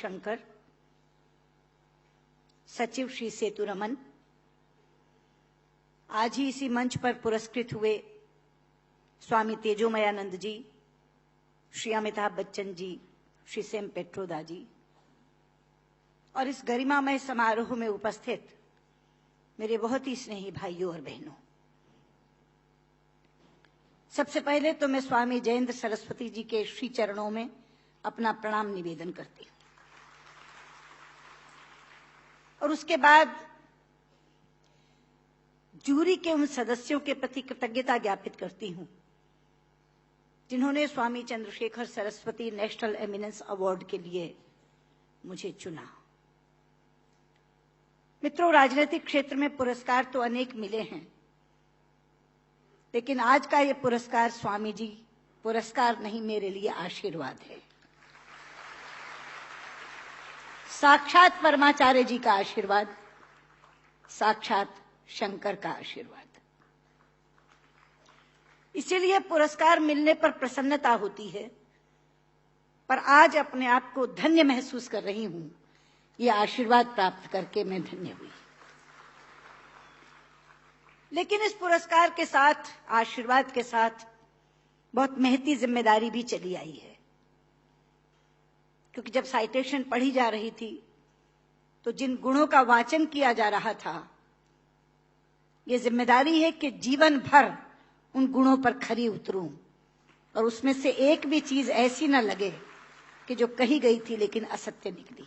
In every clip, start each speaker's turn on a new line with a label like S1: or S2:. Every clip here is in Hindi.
S1: शंकर, सचिव श्री सेतुरमन, आज ही इसी मंच पर पुरस्कृत हुए स्वामी तेजोमयानंद जी, श्री अमिताभ बच्चन जी, श्री सेम पेट्रोदा जी, और इस गरिमामय समारोह में उपस्थित मेरे बहुत ही स्नेही भाइयों और बहनों, सबसे पहले तो मैं स्वामी जयेंद्र सरस्वती जी के श्री चरणों में अपना प्रणाम निवेदन करती हूं, और उसके बाद जूरी के उन सदस्यों के प्रति कृतज्ञता ज्ञापित करती हूं जिन्होंने Swami Chandrashekhar Saraswati national eminence award के लिए मुझे चुना। मित्रों, राजनीतिक क्षेत्र में पुरस्कार तो अनेक मिले हैं, लेकिन आज का ये पुरस्कार स्वामी जी पुरस्कार नहीं, मेरे लिए आशीर्वाद है। साक्षात परमाचार्य जी का आशीर्वाद, साक्षात शंकर का आशीर्वाद। इसीलिए पुरस्कार मिलने पर प्रसन्नता होती है, पर आज अपने आप को धन्य महसूस कर रही हूं। ये आशीर्वाद प्राप्त करके मैं धन्य हुई। लेकिन इस पुरस्कार के साथ, आशीर्वाद के साथ बहुत महती जिम्मेदारी भी चली आई है, क्योंकि जब साइटेशन पढ़ी जा रही थी तो जिन गुणों का वाचन किया जा रहा था, ये जिम्मेदारी है कि जीवन भर उन गुणों पर खरी उतरूं और उसमें से एक भी चीज ऐसी न लगे कि जो कही गई थी लेकिन असत्य निकली।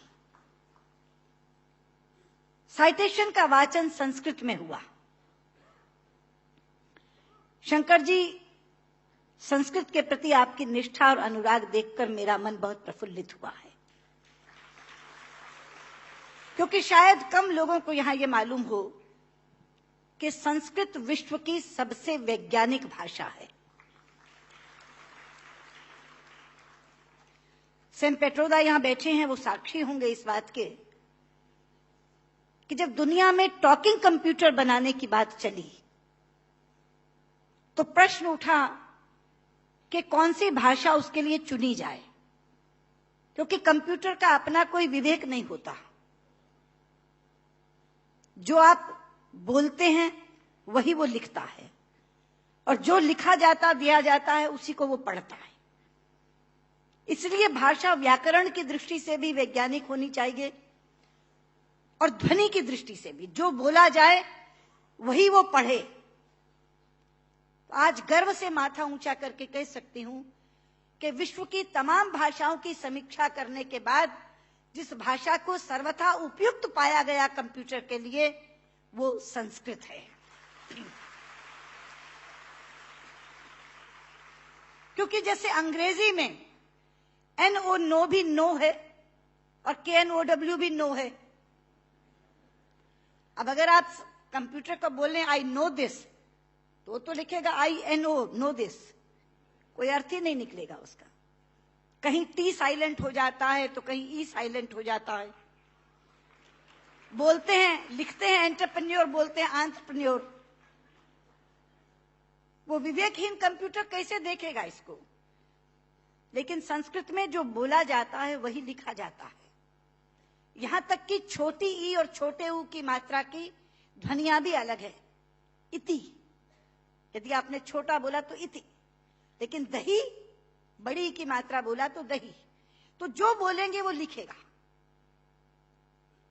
S1: साइटेशन का वाचन संस्कृत में हुआ। शंकर जी, संस्कृत के प्रति आपकी निष्ठा और अनुराग देखकर मेरा मन बहुत प्रफुल्लित हुआ है, क्योंकि शायद कम लोगों को यहां यह मालूम हो कि संस्कृत विश्व की सबसे वैज्ञानिक भाषा है। सेम पेट्रोदा यहां बैठे हैं, वो साक्षी होंगे इस बात के कि जब दुनिया में टॉकिंग कंप्यूटर बनाने की बात चली तो प्रश्न उठा कि कौन सी भाषा उसके लिए चुनी जाए, क्योंकि कंप्यूटर का अपना कोई विवेक नहीं होता। जो आप बोलते हैं वही वो लिखता है, और जो लिखा जाता दिया जाता है उसी को वो पढ़ता है। इसलिए भाषा व्याकरण की दृष्टि से भी वैज्ञानिक होनी चाहिए और ध्वनि की दृष्टि से भी। जो बोला जाए वही वो पढ़े। आज गर्व से माथा ऊंचा करके कह सकती हूं कि विश्व की तमाम भाषाओं की समीक्षा करने के बाद जिस भाषा को सर्वथा उपयुक्त पाया गया कंप्यूटर के लिए, वो संस्कृत है। क्योंकि जैसे अंग्रेजी में NO नो भी नो है और KNOW भी नो है। अब अगर आप कंप्यूटर को बोलें आई नो दिस, तो लिखेगा INO नो दिस, कोई अर्थ ही नहीं निकलेगा उसका। कहीं T साइलेंट हो जाता है तो कहीं E साइलेंट हो जाता है। बोलते हैं, लिखते हैं एंटरप्रेन्योर, बोलते हैं एंटरप्रेन्योर। वो विवेकहीन कंप्यूटर कैसे देखेगा इसको? लेकिन संस्कृत में जो बोला जाता है वही लिखा जाता है। यहां तक कि छोटी ई और छोटे ऊ की मात्रा की ध्वनियां भी अलग है। इति, यदि आपने छोटा बोला तो इति, लेकिन दही, बड़ी की मात्रा बोला तो दही। तो जो बोलेंगे वो लिखेगा,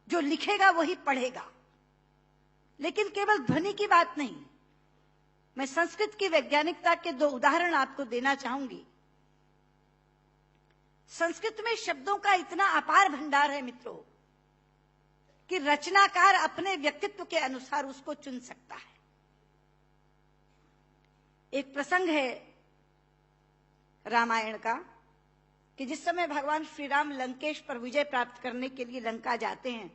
S1: जो लिखेगा वही पढ़ेगा। लेकिन केवल ध्वनि की बात नहीं, मैं संस्कृत की वैज्ञानिकता के 2 उदाहरण आपको देना चाहूंगी। संस्कृत में शब्दों का इतना अपार भंडार है मित्रों कि रचनाकार अपने व्यक्तित्व के अनुसार उसको चुन सकता है। एक प्रसंग है रामायण का कि जिस समय भगवान श्री राम लंकेश पर विजय प्राप्त करने के लिए लंका जाते हैं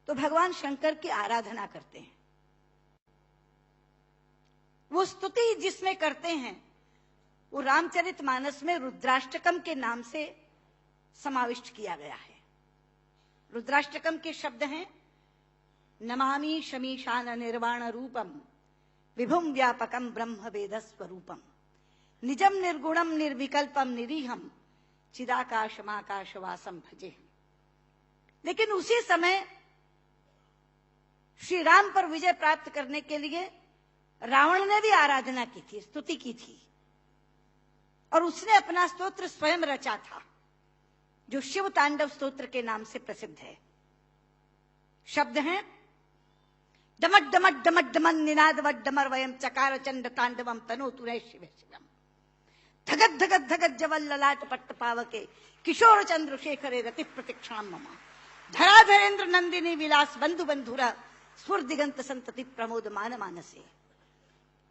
S1: तो भगवान शंकर की आराधना करते हैं। वो स्तुति जिसमें करते हैं वो रामचरितमानस में रुद्राष्टकम के नाम से समाविष्ट किया गया है। रुद्राष्टकम के शब्द हैं, नमामि शमीशान निर्वाण रूपम विभुम व्यापकम ब्रह्म वेद स्वरूपम निजम निर्गुणम निर्विकल्पम निरीहम चिदाकाशमाकाशवासम भजे। लेकिन उसी समय श्री राम पर विजय प्राप्त करने के लिए रावण ने भी आराधना की थी, स्तुति की थी, और उसने अपना स्तोत्र स्वयं रचा था, जो शिव तांडव स्तोत्र के नाम से प्रसिद्ध है। शब्द हैं डमट डमट डमट डमन निनाद वट डमर वयम चकार चंड तांडवम तनो तुरय शिव शिवम धगत धगत धगत जवल ललाट पट्ट पावके किशोर चंद्रशेखरे रति प्रतिक्षाम ममा धराधरेन्द्र नंदिनी विलास बंधु बंधुरा स्फुर दिगंत संतति प्रमोद मान मानसे।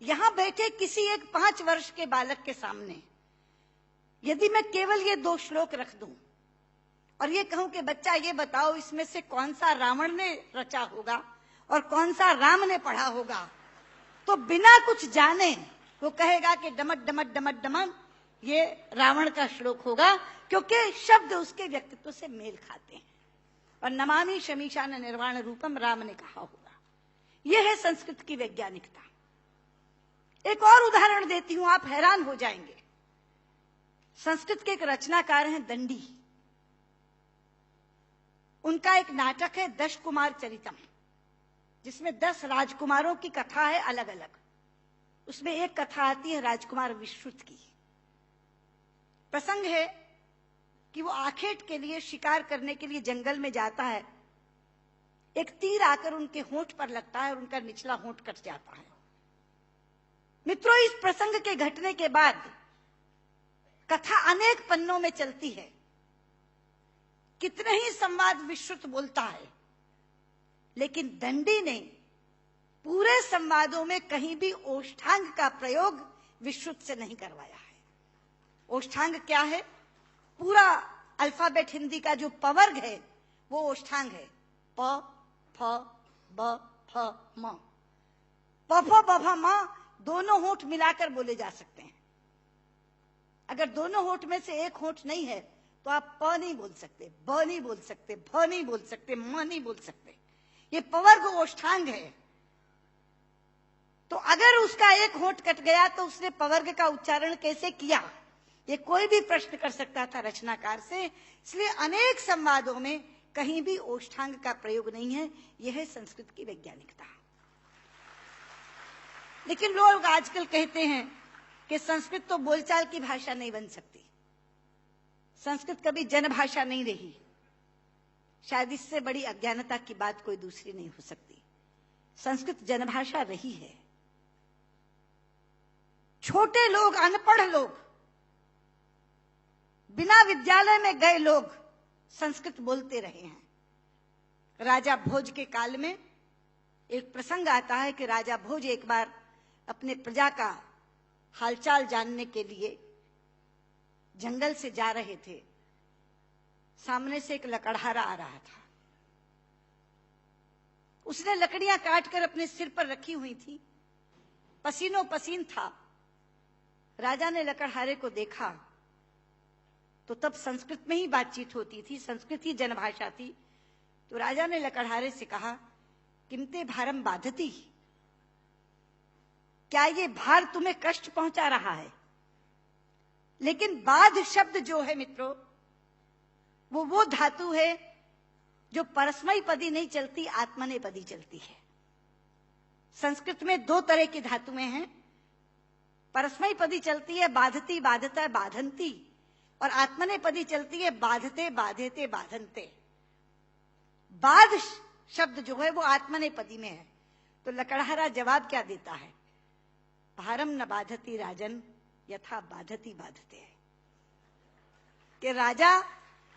S1: यहां बैठे किसी एक 5 वर्ष के बालक के सामने यदि मैं केवल ये 2 श्लोक रख दूं और ये कहूं कि बच्चा ये बताओ इसमें से कौन सा रावण ने रचा होगा और कौन सा राम ने पढ़ा होगा, तो बिना कुछ जाने वो कहेगा कि डमट डमट डमट डमन ये रावण का श्लोक होगा, क्योंकि शब्द उसके व्यक्तित्व से मेल खाते हैं। और नमामि शमीशान निर्वाण रूपम राम ने कहा होगा। यह है संस्कृत की वैज्ञानिकता। एक और उदाहरण देती हूं, आप हैरान हो जाएंगे। संस्कृत के एक रचनाकार हैं दंडी, उनका एक नाटक है 10 कुमार चरितम, जिसमें 10 राजकुमारों की कथा है अलग अलग। उसमें एक कथा आती है राजकुमार विश्रुत की। प्रसंग है कि वो आखेट के लिए शिकार करने के लिए जंगल में जाता है। एक तीर आकर उनके होंठ पर लगता है और उनका निचला होंठ कट जाता है। मित्रों, इस प्रसंग के घटने के बाद कथा अनेक पन्नों में चलती है। कितने ही संवाद विश्रुत बोलता है, लेकिन दंडी ने पूरे संवादों में कहीं भी ओष्ठांग का प्रयोग विश्रुत से नहीं करवाया है। ओष्ठांग क्या है? पूरा अल्फाबेट हिंदी का जो पवर्ग है वो ओष्ठांग है। प फ ब फ म। प फ ब फ म दोनों होंठ मिलाकर बोले जा सकते हैं। अगर दोनों होंठ में से एक होंठ नहीं है तो आप प नहीं बोल सकते, ब नहीं बोल सकते, भ नहीं बोल सकते, म नहीं बोल सकते। ये पवर्ग ओष्ठांग है। तो अगर उसका एक होंठ कट गया तो उसने पवर्ग का उच्चारण कैसे किया, ये कोई भी प्रश्न कर सकता था रचनाकार से। इसलिए अनेक संवादों में कहीं भी ओष्ठांग का प्रयोग नहीं है। यह है संस्कृत की वैज्ञानिकता। लेकिन लोग आजकल कहते हैं कि संस्कृत तो बोलचाल की भाषा नहीं बन सकती, संस्कृत कभी जनभाषा नहीं रही। शायद इससे बड़ी अज्ञानता की बात कोई दूसरी नहीं हो सकती। संस्कृत जनभाषा रही है। छोटे लोग, अनपढ़ लोग, बिना विद्यालय में गए लोग संस्कृत बोलते रहे हैं। राजा भोज के काल में एक प्रसंग आता है कि राजा भोज एक बार अपने प्रजा का हालचाल जानने के लिए जंगल से जा रहे थे। सामने से एक लकड़हारा आ रहा था। उसने लकड़ियां काटकर अपने सिर पर रखी हुई थी, पसीनों पसीन था। राजा ने लकड़हारे को देखा तो तब संस्कृत में ही बातचीत होती थी, संस्कृत ही जनभाषा थी। तो राजा ने लकड़हारे से कहा, किमते भारम बाधती, क्या ये भार तुम्हें कष्ट पहुंचा रहा है? लेकिन बाध शब्द जो है मित्रों, वो धातु है जो परस्मैपदी नहीं चलती, आत्मनेपदी चलती है। संस्कृत में 2 तरह की धातुएं हैं। परस्मैपदी चलती है बाधती, बाधता, बाधंती, और आत्मनेपदी चलती है बाधते, बाधेते, बाधनते। बाध शब्द जो है वो आत्मनेपदी में है। तो लकड़हारा जवाब क्या देता है? भारम न बाधती राजन यथा बाधती बाधते। कि राजा,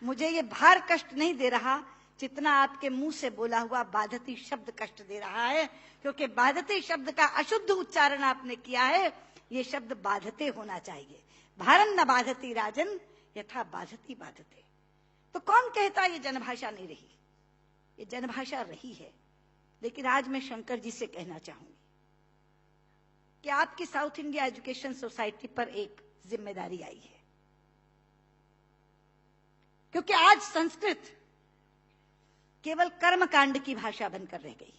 S1: मुझे ये भार कष्ट नहीं दे रहा जितना आपके मुंह से बोला हुआ बाधती शब्द कष्ट दे रहा है, क्योंकि बाधती शब्द का अशुद्ध उच्चारण आपने किया है। ये शब्द बाधते होना चाहिए। भारम न बाधती राजन यथा बाधती बाधते। तो कौन कहता ये जनभाषा नहीं रही? ये जनभाषा रही है। लेकिन आज मैं शंकर जी से कहना चाहूंगी कि आपकी साउथ इंडिया एजुकेशन सोसाइटी पर एक जिम्मेदारी आई है, क्योंकि आज संस्कृत केवल कर्मकांड की भाषा बनकर रह गई।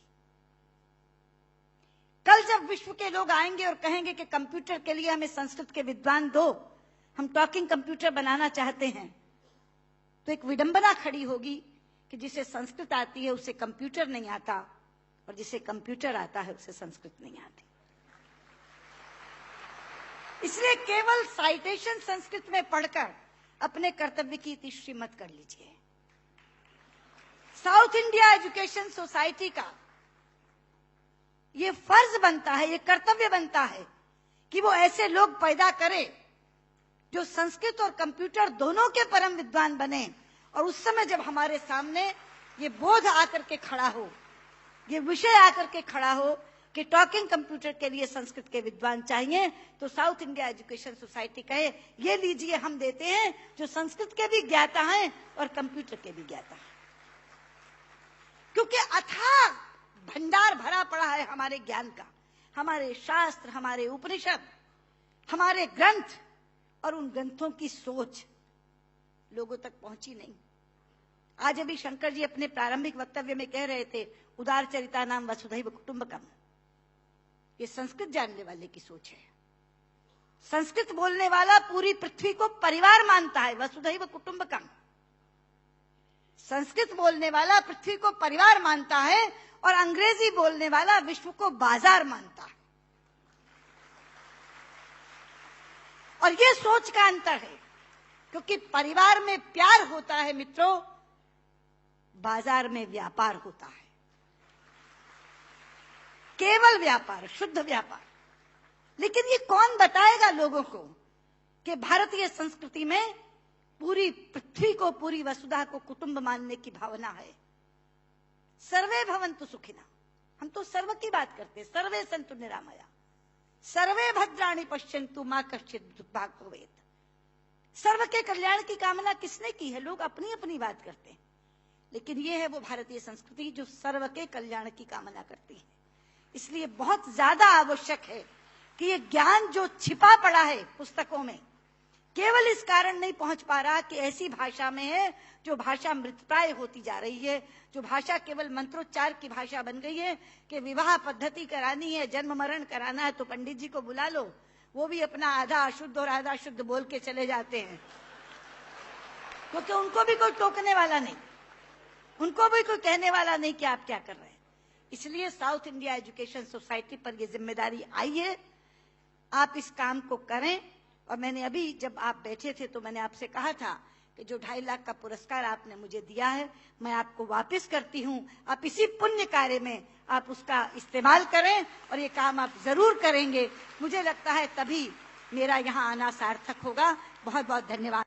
S1: कल जब विश्व के लोग आएंगे और कहेंगे कि कंप्यूटर के लिए हमें संस्कृत के विद्वान दो, हम टॉकिंग कंप्यूटर बनाना चाहते हैं, तो एक विडंबना खड़ी होगी कि जिसे संस्कृत आती है उसे कंप्यूटर नहीं आता, और जिसे कंप्यूटर आता है उसे संस्कृत नहीं आती। इसलिए केवल साइटेशन संस्कृत में पढ़कर अपने कर्तव्य की तीसरी मत कर लीजिए। साउथ इंडिया एजुकेशन सोसाइटी का ये फर्ज बनता है, ये कर्तव्य बनता है कि वो ऐसे लोग पैदा करे जो संस्कृत और कंप्यूटर दोनों के परम विद्वान बने। और उस समय जब हमारे सामने ये बोध आकर के खड़ा हो, ये विषय आकर के खड़ा हो कि टॉकिंग कंप्यूटर के लिए संस्कृत के विद्वान चाहिए, तो साउथ इंडिया एजुकेशन सोसाइटी कहे ये लीजिए, हम देते हैं जो संस्कृत के भी ज्ञाता हैं और कंप्यूटर के भी ज्ञाता हैं। क्योंकि अथाह भंडार भरा पड़ा है हमारे ज्ञान का, हमारे शास्त्र, हमारे उपनिषद, हमारे ग्रंथ, और उन ग्रंथों की सोच लोगों तक पहुंची नहीं। आज अभी शंकर जी अपने प्रारंभिक वक्तव्य में कह रहे थे, उदार चरिता नाम वसुधैव कुटुंबकम। ये संस्कृत जानने वाले की सोच है। संस्कृत बोलने वाला पूरी पृथ्वी को परिवार मानता है, वसुधैव कुटुंबकम। संस्कृत बोलने वाला पृथ्वी को परिवार मानता है, और अंग्रेजी बोलने वाला विश्व को बाजार मानता है। और ये सोच का अंतर है, क्योंकि परिवार में प्यार होता है मित्रों, बाजार में व्यापार होता है। केवल व्यापार, शुद्ध व्यापार। लेकिन ये कौन बताएगा लोगों को कि भारतीय संस्कृति में पूरी पृथ्वी को, पूरी वसुधा को कुटुंब मानने की भावना है। सर्वे भवन्तु सुखिनः, हम तो सर्व की बात करते हैं। सर्वे सन्तु निरामया, सर्वे भद्राणि पश्यन्तु मा कश्चित् दुर्भाग् भवेत्। सर्व के कल्याण की कामना किसने की है? लोग अपनी अपनी बात करते हैं, लेकिन ये है वो भारतीय संस्कृति जो सर्व के कल्याण की कामना करती है। इसलिए बहुत ज्यादा आवश्यक है कि ये ज्ञान जो छिपा पड़ा है पुस्तकों में, केवल इस कारण नहीं पहुंच पा रहा कि ऐसी भाषा में है जो भाषा मृतप्राय होती जा रही है, जो भाषा केवल मंत्रोच्चार की भाषा बन गई है कि विवाह पद्धति करानी है, जन्म मरण कराना है तो पंडित जी को बुला लो, वो भी अपना आधा अशुद्ध और आधा शुद्ध बोल के चले जाते हैं, क्योंकि उनको भी कोई टोकने वाला नहीं, उनको भी कोई कहने वाला नहीं कि आप क्या कर रहे हैं। इसलिए साउथ इंडिया एजुकेशन सोसाइटी पर यह जिम्मेदारी आई है, आप इस काम को करें। और मैंने अभी जब आप बैठे थे तो मैंने आपसे कहा था कि जो 2.5 लाख का पुरस्कार आपने मुझे दिया है, मैं आपको वापस करती हूं। आप इसी पुण्य कार्य में आप उसका इस्तेमाल करें, और ये काम आप जरूर करेंगे। मुझे लगता है तभी मेरा यहाँ आना सार्थक होगा। बहुत बहुत धन्यवाद।